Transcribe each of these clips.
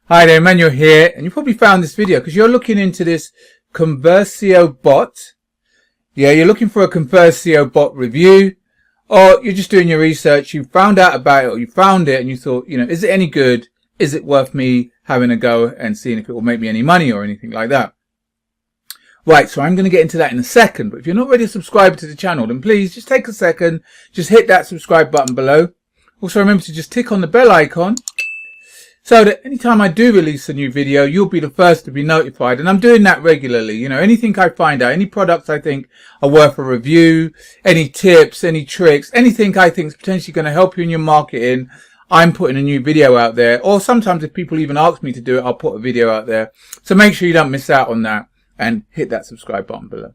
Hi there, Emmanuel here, and you probably found this video because you're looking into this ConversioBot. Yeah, you're looking for a ConversioBot review, or you're just doing your research, you found out about it, or you found it and you thought, is it any good? Is it worth me having a go and seeing if it will make me any money or anything like that? Right, so I'm going to get into that in a second, but if you're not already subscribed to the channel, then please just take a second, just hit that subscribe button below. Also remember to just tick on the bell icon, so that anytime I do release a new video, you'll be the first to be notified. And I'm doing that regularly. Anything I find out, any products I think are worth a review, any tips, any tricks, anything I think is potentially going to help you in your marketing, I'm putting a new video out there. Or sometimes if people even ask me to do it, I'll put a video out there. So make sure you don't miss out on that and hit that subscribe button below.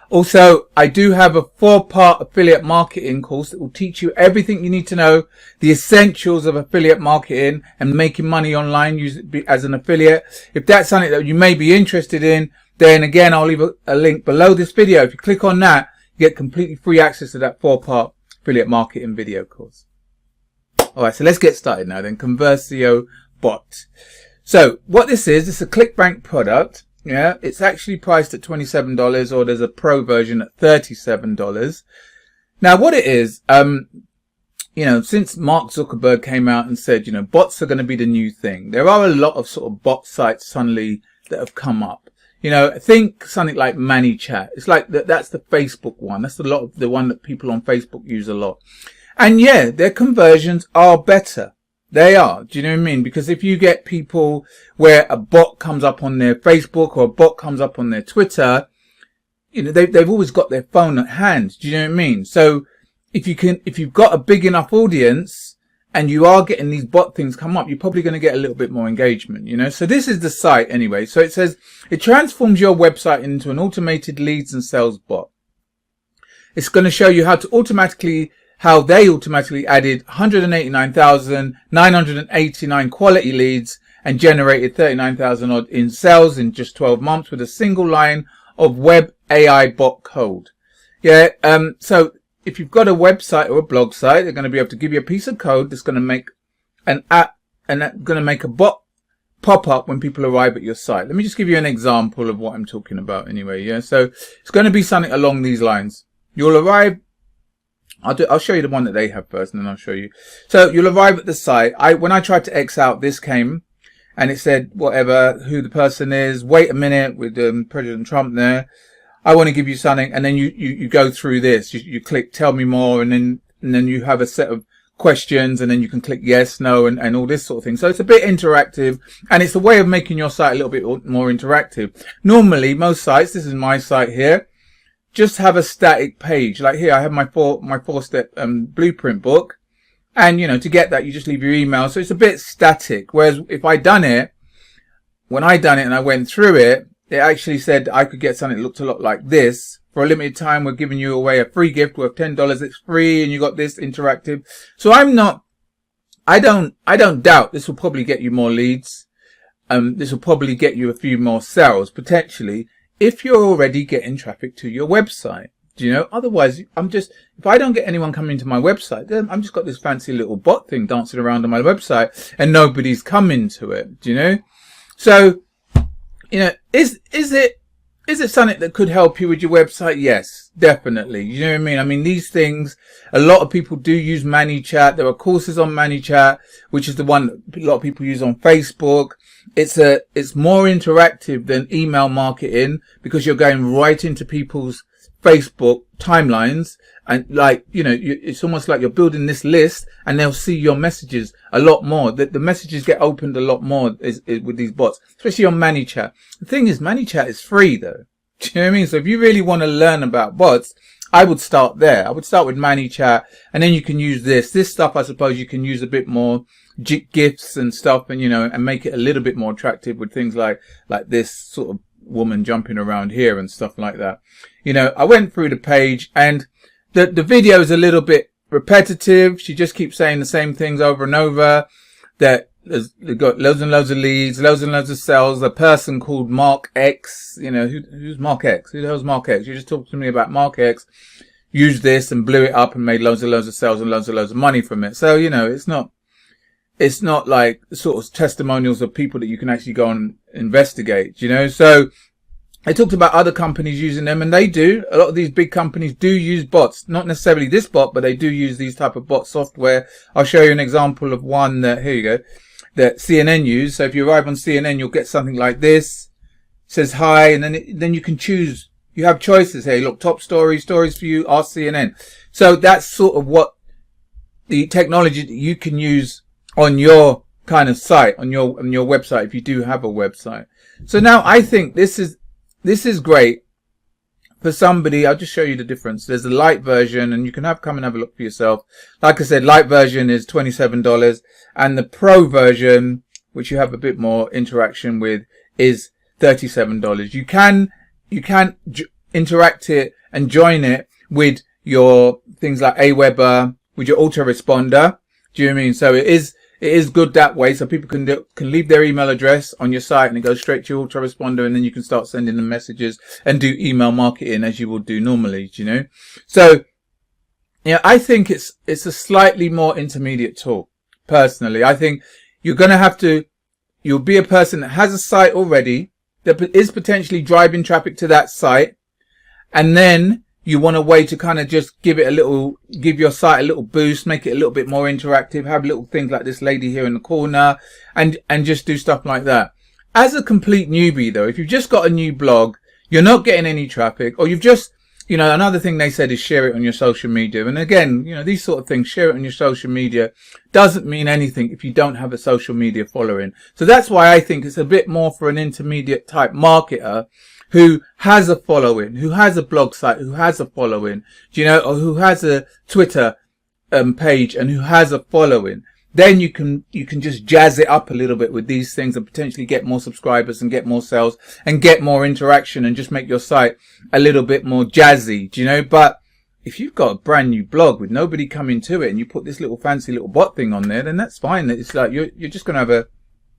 Also, I do have a 4-part affiliate marketing course that will teach you everything you need to know, the essentials of affiliate marketing and making money online as an affiliate. If that's something that you may be interested in, then again, I'll leave a link below this video. If you click on that, you get completely free access to that 4-part affiliate marketing video course. Alright, so let's get started now then. ConversioBot. So what this is, it's a ClickBank product. Yeah, it's actually priced at $27, or there's a pro version at $37. Now, what it is, since Mark Zuckerberg came out and said, bots are going to be the new thing, there are a lot of sort of bot sites suddenly that have come up. Think something like ManyChat. It's like that's the Facebook one. That's the one that people on Facebook use a lot. And yeah, their conversions are better. They are. Do you know what I mean? Because if you get people where a bot comes up on their Facebook or a bot comes up on their Twitter, they've always got their phone at hand. Do you know what I mean? So if you've got a big enough audience and you are getting these bot things come up, you're probably going to get a little bit more engagement, So this is the site anyway. So it says it transforms your website into an automated leads and sales bot. It's going to show you how they automatically added 189,989 quality leads and generated 39,000 odd in sales in just 12 months with a single line of web AI bot code. Yeah, so if you've got a website or a blog site, they're going to be able to give you a piece of code that's going to make an app and that's going to make a bot pop up when people arrive at your site. Let me just give you an example of what I'm talking about anyway. Yeah, so it's going to be something along these lines. You'll arrive. I'll show you the one that they have first, and then I'll show you. So you'll arrive at the site. When I tried to X out, this came, and it said whatever, who the person is. Wait a minute, with President Trump there. I want to give you something, and then you go through this. You click tell me more, and then you have a set of questions, and then you can click yes, no, and all this sort of thing. So it's a bit interactive, and it's a way of making your site a little bit more interactive. Normally, most sites, this is my site here, just have a static page. Like here, I have my four-step blueprint book. And, to get that, you just leave your email. So it's a bit static. Whereas if when I done it and I went through it, it actually said I could get something that looked a lot like this. For a limited time, we're giving you away a free gift worth $10. It's free, and you got this interactive. So I don't doubt this will probably get you more leads. This will probably get you a few more sales, potentially, if you're already getting traffic to your website. Otherwise, if I don't get anyone coming to my website, then I'm just got this fancy little bot thing dancing around on my website and nobody's coming to it. So, is it something that could help you with your website? Yes, definitely. You know what I mean? I mean, these things, a lot of people do use ManyChat. There are courses on ManyChat, which is the one that a lot of people use on Facebook. It's more interactive than email marketing because you're going right into people's Facebook timelines, and it's almost like you're building this list and they'll see your messages a lot more. The messages get opened a lot more with these bots, especially on ManyChat. The thing is, ManyChat is free though. Do you know what I mean? So if you really want to learn about bots, I would start there. I would start with ManyChat, and then you can use this stuff. I suppose you can use a bit more GIFs and stuff, and and make it a little bit more attractive with things like this sort of woman jumping around here and stuff like that. I went through the page, and the video is a little bit repetitive. She just keeps saying the same things over and over. They've got loads and loads of leads, loads and loads of sales. A person called Mark X, who's Mark X? Who the hell's Mark X? You just talked to me about Mark X. Used this and blew it up and made loads and loads of sales and loads of money from it. So, it's not it's not like sort of testimonials of people that you can actually go and investigate, you know. So I talked about other companies using them, and they do. A lot of these big companies do use bots. Not necessarily this bot, but they do use these type of bot software. I'll show you an example of one that, here you go, that CNN use. So if you arrive on CNN, you'll get something like this. It says hi, and then you can choose. You have choices here. Look, top stories for you, ask CNN. So that's sort of what the technology that you can use on your kind of site, on your website, if you do have a website. So now I think this is great for somebody. I'll just show you the difference. There's a light version, and you can come and have a look for yourself. Like I said, light version is $27, and the pro version, which you have a bit more interaction with, is $37. You can interact it and join it with your things like Aweber, with your autoresponder. Do you know what I mean? So it is good that way. So people can leave their email address on your site, and it goes straight to your autoresponder, and then you can start sending them messages and do email marketing as you would do normally, you know. So yeah, I think it's a slightly more intermediate tool. Personally, I think you'll be a person that has a site already that is potentially driving traffic to that site, and then you want a way to kind of just give your site a little boost, make it a little bit more interactive, have little things like this lady here in the corner, and just do stuff like that. As a complete newbie though, if you've just got a new blog, you're not getting any traffic, or you've just, you know, another thing they said is share it on your social media. And again, you know, these sort of things, share it on your social media, doesn't mean anything if you don't have a social media following. So that's why I think it's a bit more for an intermediate type marketer who has a following, who has a blog site, who has a following, you know, or who has a Twitter page and who has a following. Then you can just jazz it up a little bit with these things and potentially get more subscribers and get more sales and get more interaction and just make your site a little bit more jazzy, do you know? But if you've got a brand new blog with nobody coming to it, and you put this little fancy little bot thing on there, then that's fine. It's like you're just going to have a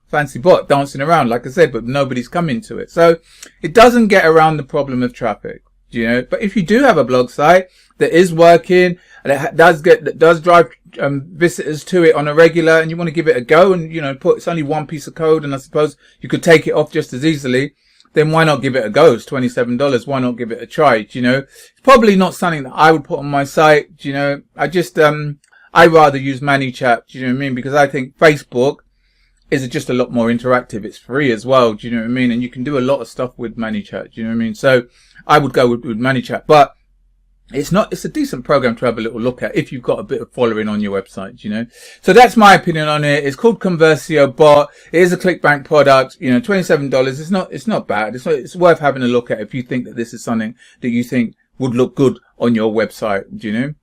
fancy bot dancing around, like I said, but nobody's coming to it. So it doesn't get around the problem of traffic, you know. But if you do have a blog site that is working and it does drive visitors to it on a regular, and you want to give it a go, and you know, it's only one piece of code, and I suppose you could take it off just as easily, then why not give it a go? It's $27. Why not give it a try? You know, it's probably not something that I would put on my site. You know, I rather use ManyChat. Do you know what I mean? Because I think Facebook is just a lot more interactive. It's free as well. Do you know what I mean? And you can do a lot of stuff with ManyChat. Do you know what I mean? So I would go with ManyChat, but it's a decent program to have a little look at if you've got a bit of following on your website, you know. So that's my opinion on it. It's called ConversioBot. It is a ClickBank product, you know, $27. It's not bad. It's worth having a look at if you think that this is something that you think would look good on your website, do you know?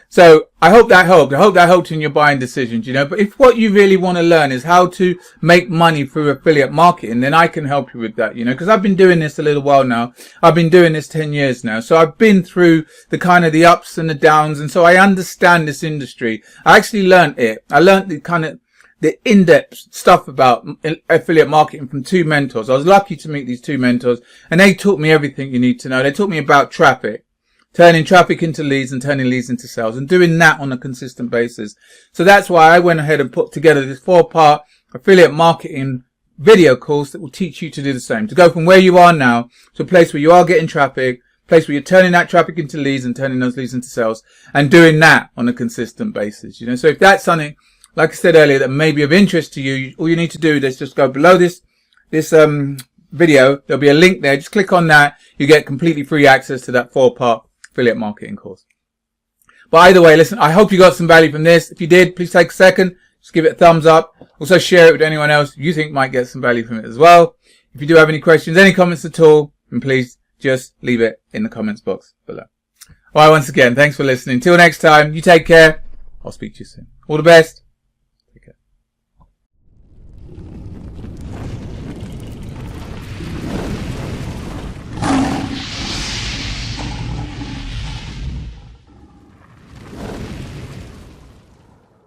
So I hope that helped. I hope that helped in your buying decisions, you know. But if what you really want to learn is how to make money through affiliate marketing, then I can help you with that, you know, because I've been doing this a little while now. I've been doing this 10 years now. So I've been through the kind of the ups and the downs. And so I understand this industry. I actually learned it. I learned the in-depth stuff about affiliate marketing from two mentors. I was lucky to meet these two mentors, and they taught me everything you need to know. They taught me about traffic. Turning traffic into leads and turning leads into sales, and doing that on a consistent basis. So that's why I went ahead and put together this 4-part affiliate marketing video course that will teach you to do the same. To go from where you are now to a place where you are getting traffic, a place where you're turning that traffic into leads and turning those leads into sales, and doing that on a consistent basis. You know, so if that's something, like I said earlier, that may be of interest to you, all you need to do is just go below this video. There'll be a link there. Just click on that. You get completely free access to that 4-part affiliate marketing course. But either way, listen, I hope you got some value from this. If you did, please take a second, just give it a thumbs up. Also share it with anyone else you think might get some value from it as well. If you do have any questions, any comments at all, then please just leave it in the comments box below. All right, once again, thanks for listening. Till next time, you take care. I'll speak to you soon. All the best.